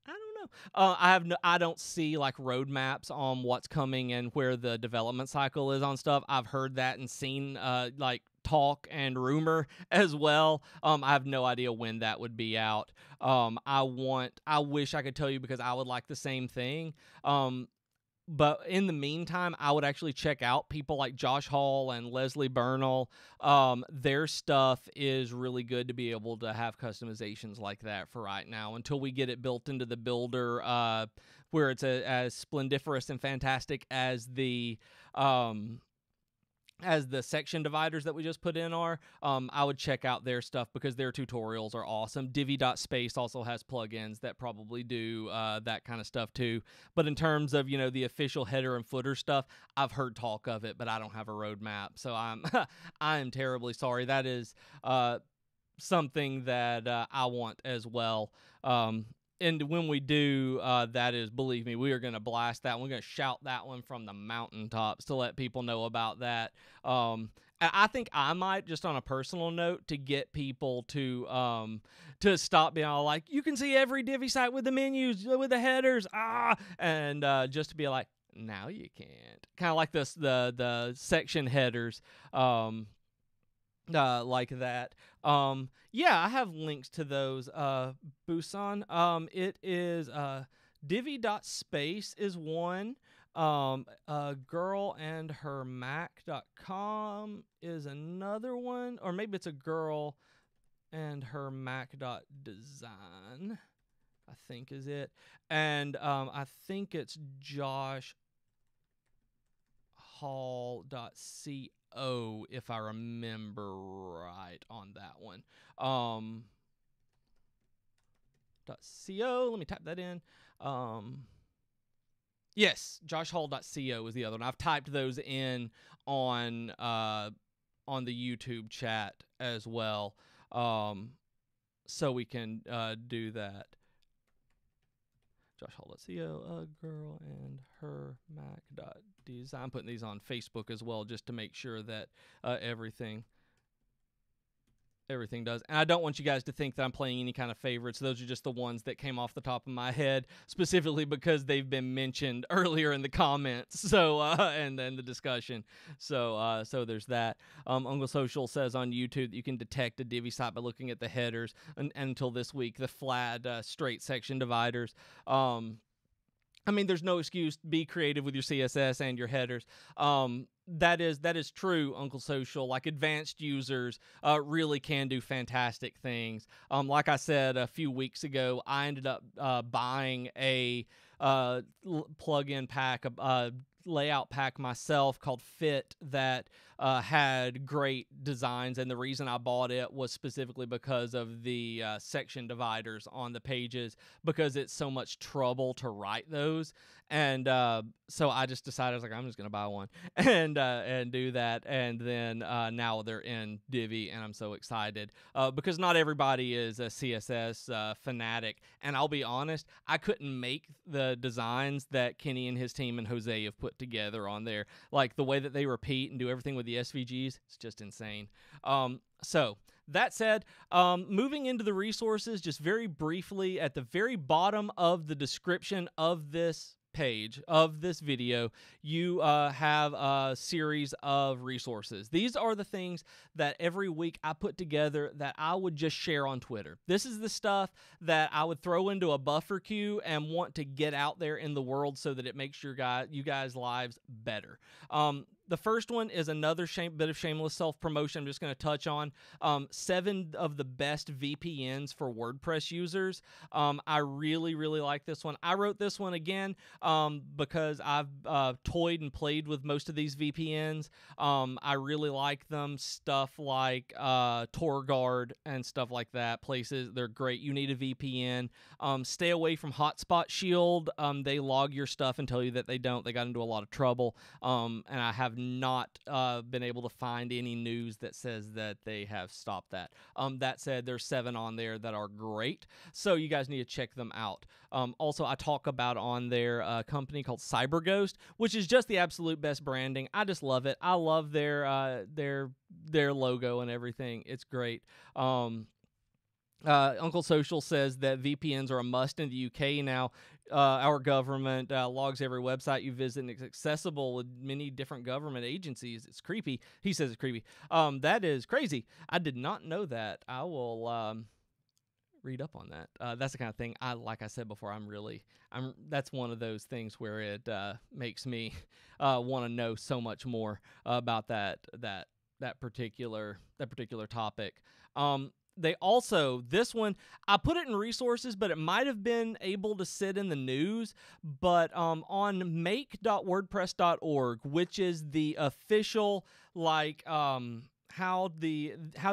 I don't know. I don't see like roadmaps on what's coming and where the development cycle is on stuff. I've heard that and seen like talk and rumor as well. I have no idea when that would be out. I wish I could tell you because I would like the same thing. But in the meantime, I would actually check out people like Josh Hall and Leslie Bernal. Their stuff is really good to be able to have customizations like that for right now until we get it built into the builder where it's as splendiferous and fantastic as the section dividers that we just put in are. I would check out their stuff because their tutorials are awesome. Divi.space also has plugins that probably do that kind of stuff too. But in terms of, the official header and footer stuff, I've heard talk of it, but I don't have a roadmap. So I am terribly sorry. That is something that I want as well. And when we do, that is, believe me, we are going to blast that. We're going to shout that one from the mountaintops to let people know about that. I think I might, just on a personal note, to get people to stop being all like, you can see every Divi site with the menus, with the headers, and just to be like, now you can't. Kind of like the section headers. Like that. Yeah, I have links to those. Busan. It is Divi.space is one. Girl and her Mac.com is another one. Or maybe it's a girl and her Mac.design, I think is it. And I think it's Josh Hall.co, if I remember right on that one. .co, let me type that in. Yes, joshhall.co is the other one. I've typed those in on the YouTube chat as well, so we can do that. joshhall.co, a girl and her Mac.design. I'm putting these on Facebook as well just to make sure that everything does. And I don't want you guys to think that I'm playing any kind of favorites. Those are just the ones that came off the top of my head, specifically because they've been mentioned earlier in the comments. So and then the discussion. So there's that. Uncle Social says on YouTube that you can detect a Divi site by looking at the headers, and until this week, the flat straight section dividers. I mean, there's no excuse to be creative with your CSS and your headers. That is true, Uncle Social. Like, advanced users really can do fantastic things. Like I said a few weeks ago, I ended up buying a plugin pack, a layout pack myself called Fit that had great designs, and the reason I bought it was specifically because of the section dividers on the pages, because it's so much trouble to write those. And so I just decided, I was like, I'm just going to buy one and do that. And then now they're in Divi, and I'm so excited because not everybody is a CSS fanatic. And I'll be honest, I couldn't make the designs that Kenny and his team and Jose have put together on there. Like, the way that they repeat and do everything with the SVGs, it's just insane. So that said, moving into the resources, just very briefly, at the very bottom of the description of this page of this video, you have a series of resources. These are the things that every week I put together that I would just share on Twitter. This is the stuff that I would throw into a buffer queue and want to get out there in the world so that it makes you guys' lives better. The first one is another bit of shameless self-promotion I'm just going to touch on. 7 of the best VPNs for WordPress users. I really, really like this one. I wrote this one again because I've toyed and played with most of these VPNs. I really like them. Stuff like TorGuard and stuff like that. Places, they're great. You need a VPN. Stay away from Hotspot Shield. They log your stuff and tell you that they don't. They got into a lot of trouble. And I have not been able to find any news that says that they have stopped that. That said, there's 7 on there that are great, so you guys need to check them out. Also, I talk about on there a company called CyberGhost, which is just the absolute best branding. I just love it. I love their logo and everything. It's great. Uncle Social says that VPNs are a must in the UK now. our government logs every website you visit, and it's accessible with many different government agencies. It's creepy. He says it's creepy. That is crazy. I did not know that. I will read up on that. That's the kind of thing like I said before, that's one of those things where it makes me want to know so much more about that particular topic. They also, this one, I put it in resources, but it might have been able to sit in the news, but on make.wordpress.org, which is the official, how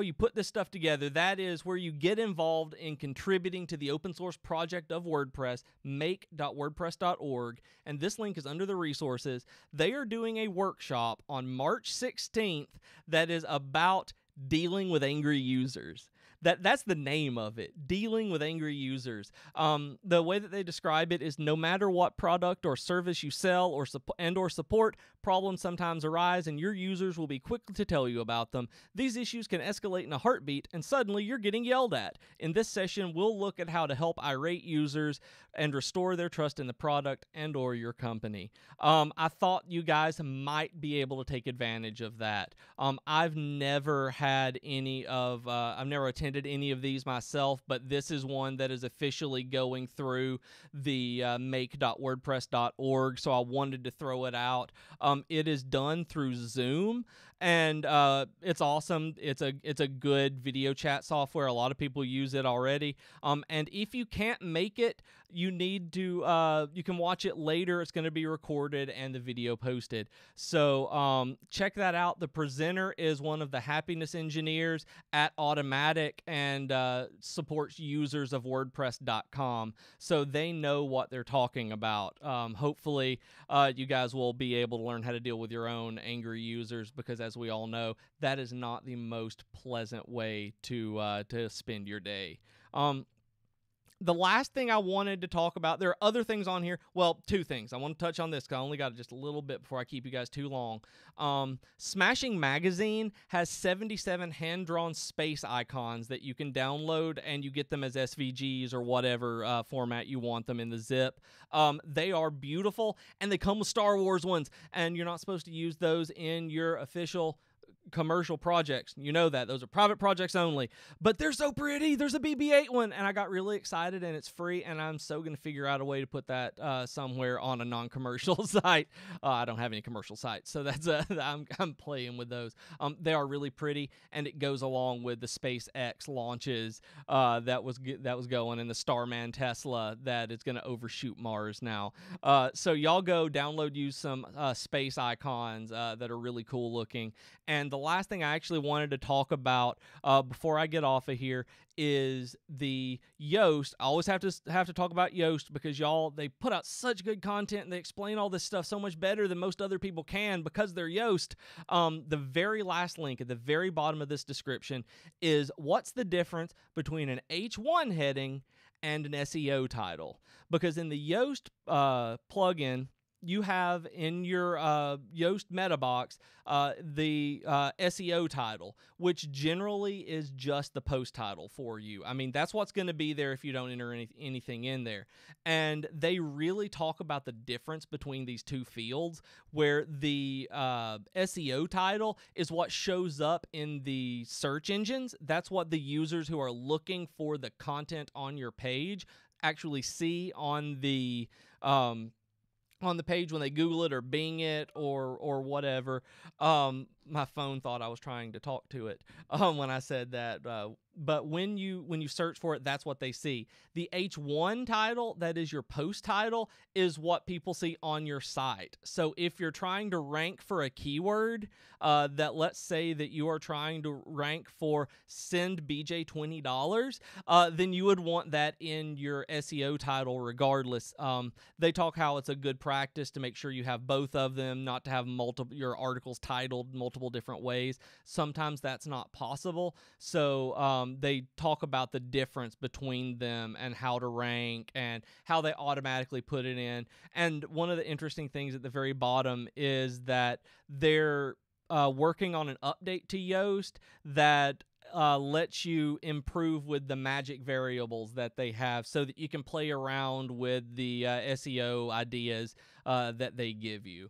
you put this stuff together, that is where you get involved in contributing to the open source project of WordPress, make.wordpress.org, and this link is under the resources. They are doing a workshop on March 16th that is about dealing with angry users. That's the name of it, dealing with angry users. The way that they describe it is no matter what product or service you sell or support, problems sometimes arise and your users will be quick to tell you about them. These issues can escalate in a heartbeat and suddenly you're getting yelled at. In this session, we'll look at how to help irate users and restore their trust in the product and or your company. I thought you guys might be able to take advantage of that. I've never attended any of these myself, but this is one that is officially going through the make.wordpress.org, so I wanted to throw it out. It is done through Zoom, and it's awesome. It's a good video chat software. A lot of people use it already. And if you can't make it, you need to you can watch it later. It's going to be recorded and the video posted. So check that out. The presenter is one of the happiness engineers at Automatic and supports users of WordPress.com. So they know what they're talking about. Hopefully you guys will be able to learn how to deal with your own angry users, because as we all know, that is not the most pleasant way to spend your day. The last thing I wanted to talk about, there are other things on here. Well, two things. I want to touch on this because I only got just a little bit before I keep you guys too long. Smashing Magazine has 77 hand-drawn space icons that you can download, and you get them as SVGs or whatever format you want them in the zip. They are beautiful, and they come with Star Wars ones, and you're not supposed to use those in your official commercial projects. You know that. Those are private projects only. But they're so pretty. There's a BB-8 one, and I got really excited, and it's free, and I'm so going to figure out a way to put that somewhere on a non-commercial site. I don't have any commercial sites, so that's I'm playing with those. They are really pretty, and it goes along with the SpaceX launches that was going, and the Starman Tesla that is going to overshoot Mars now. So y'all go download, use some space icons that are really cool looking. And the last thing I actually wanted to talk about before I get off of here is the Yoast. I always have to talk about Yoast because they put out such good content and they explain all this stuff so much better than most other people can because they're Yoast. The very last link at the very bottom of this description is what's the difference between an H1 heading and an SEO title. Because in the Yoast plugin, you have in your Yoast meta box the SEO title, which generally is just the post title for you. I mean, that's what's going to be there if you don't enter anything in there. And they really talk about the difference between these two fields, where the SEO title is what shows up in the search engines. That's what the users who are looking for the content on your page actually see on the page when they Google it or Bing it or whatever. My phone thought I was trying to talk to it when I said that. But when you search for it, that's what they see. The H1 title, that is your post title, is what people see on your site. So if you're trying to rank for a keyword, that let's say that you are trying to rank for send BJ $20, then you would want that in your SEO title regardless. They talk how it's a good practice to make sure you have both of them, not to have your articles titled multiple different ways. Sometimes that's not possible. So they talk about the difference between them and how to rank and how they automatically put it in. And one of the interesting things at the very bottom is that they're working on an update to Yoast that lets you improve with the magic variables that they have so that you can play around with the SEO ideas that they give you.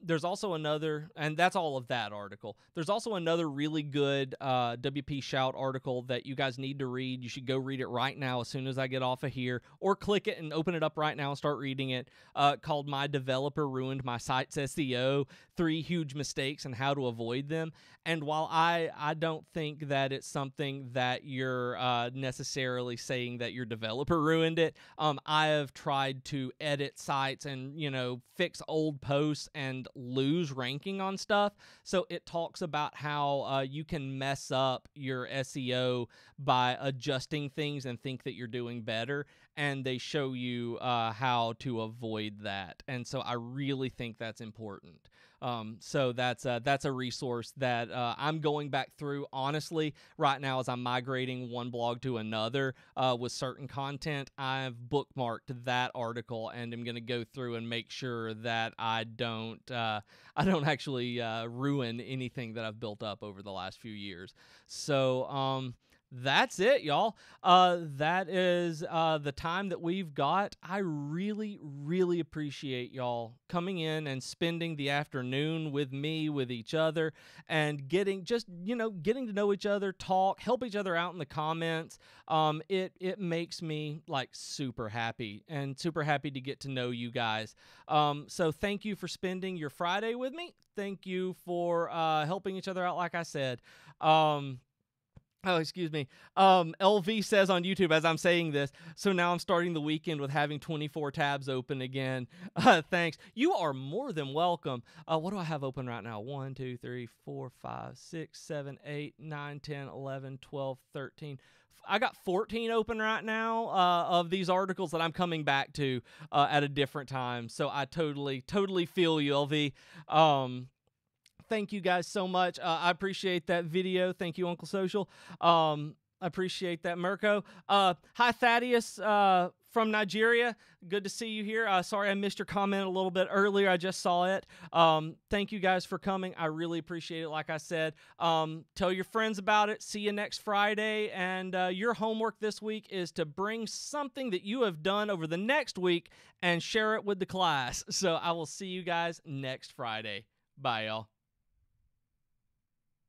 There's also another, and that's all of that article. There's also another really good WP Shout article that you guys need to read. You should go read it right now as soon as I get off of here, or click it and open it up right now and start reading it, called My Developer Ruined My Site's SEO, 3 Huge Mistakes and How to Avoid Them. And while I don't think that it's something that you're necessarily saying that your developer ruined it, I have tried to edit sites and, fix old posts and lose ranking on stuff. So it talks about how you can mess up your SEO by adjusting things and think that you're doing better. And they show you how to avoid that. And so I really think that's important. So that's a resource that I'm going back through honestly right now as I'm migrating one blog to another with certain content. I've bookmarked that article and I'm going to go through and make sure that I don't actually ruin anything that I've built up over the last few years. So that's it, y'all. That is the time that we've got. I really, really appreciate y'all coming in and spending the afternoon with me, with each other, and getting to know each other, talk, help each other out in the comments. It makes me like super happy to get to know you guys. So thank you for spending your Friday with me. Thank you for helping each other out, like I said. Oh, excuse me. LV says on YouTube as I'm saying this, so now I'm starting the weekend with having 24 tabs open again. Thanks. You are more than welcome. What do I have open right now? 1, 2, 3, 4, 5, 6, 7, 8, 9, 10, 11, 12, 13. I got 14 open right now of these articles that I'm coming back to at a different time. So I totally feel you, LV. Thank you guys so much. I appreciate that video. Thank you, Uncle Social. I appreciate that, Mirko. Hi, Thaddeus from Nigeria. Good to see you here. Sorry I missed your comment a little bit earlier. I just saw it. Thank you guys for coming. I really appreciate it, like I said. Tell your friends about it. See you next Friday. And your homework this week is to bring something that you have done over the next week and share it with the class. So I will see you guys next Friday. Bye, y'all.